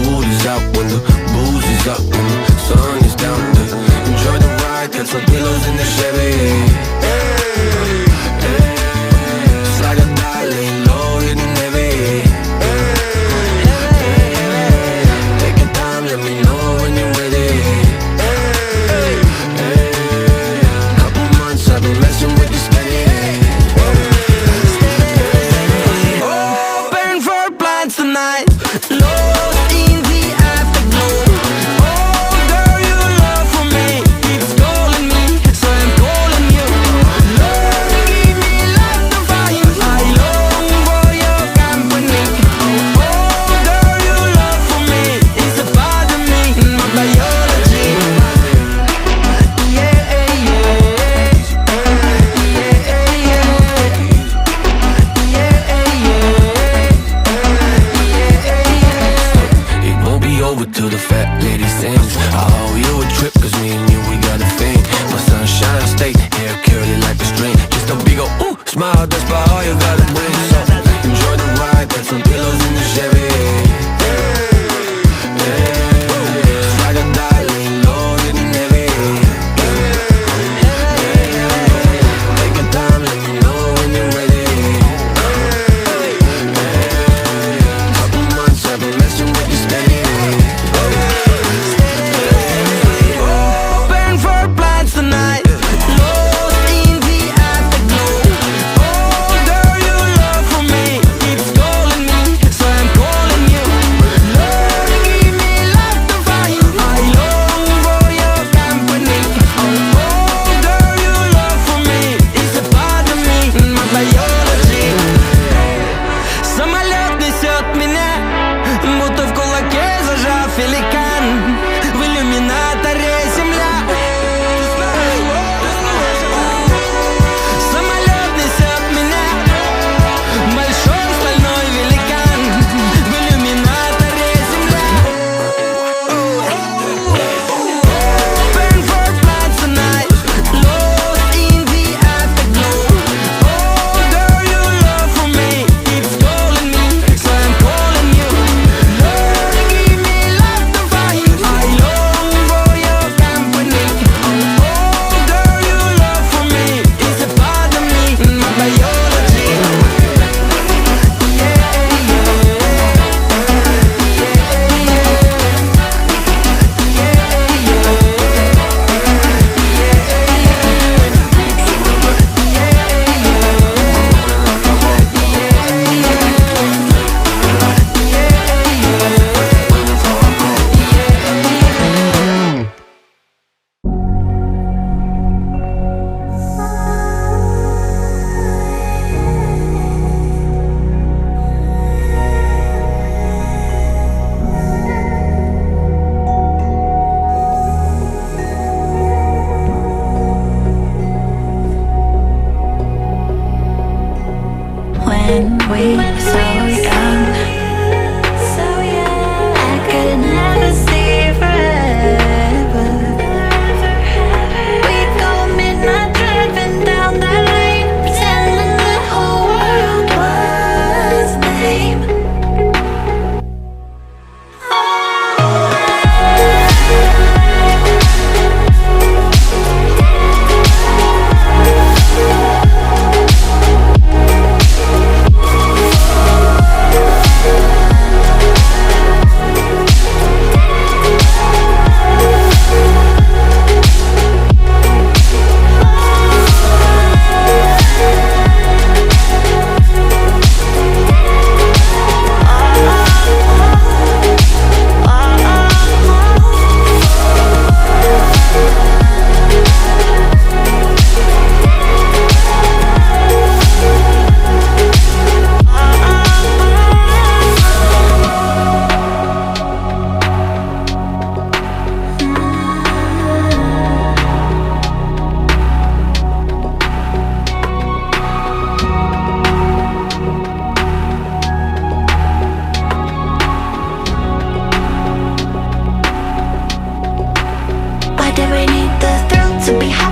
mood is out, when the booze is up, when the sun is down. Enjoy the ride, got some pillows in the Chevy. Slide or die, laying low, hitting heavy. Take your time, let me know when you're ready. Couple months I've been messing with this steady. Open for plans tonight, lost in the afterglow. Oh girl, your love for me keeps calling me, so I'm calling you. Love, give me life to fire, I long for your company. Oh girl, your love for me is a part of me, my biology. Yeah, yeah, it won't be over till the fat lady sings. I owe you a trip, cause me and you, we got a thing. My sunshine state, hair curly like a string. Just a big ol' ooh, smile, that's about all you gotta bring. So enjoy the ride, got some pillows in the Chevy. Slide or die, laying low, hitting heavy. Take your time, let me know when you're ready. Couple months I've been messing with this steady. Open for plans tonight, lost in the afterglow. Oh girl, your love for me keeps calling me, so I'm calling you. Love, give me life to fire, I long for your company. Oh girl, your love for me is a part of me, my biology. Самолет несет меня, будто в кулаке зажав великан. В иллюминаторе земля. Самолет несет меня, большой стальной великан. В иллюминаторе земля. Open for plans tonight, lost in the afterglow. Oh girl, your love for me keeps calling me, so I'm calling you. Love, give me life to fire, I long for your company. Oh girl, your love for me is a part of me, my biology. When we were so young, I could never see forever. We'd go midnight driving down that lane, pretending the whole world was lame. Why did we need the thrill to be high?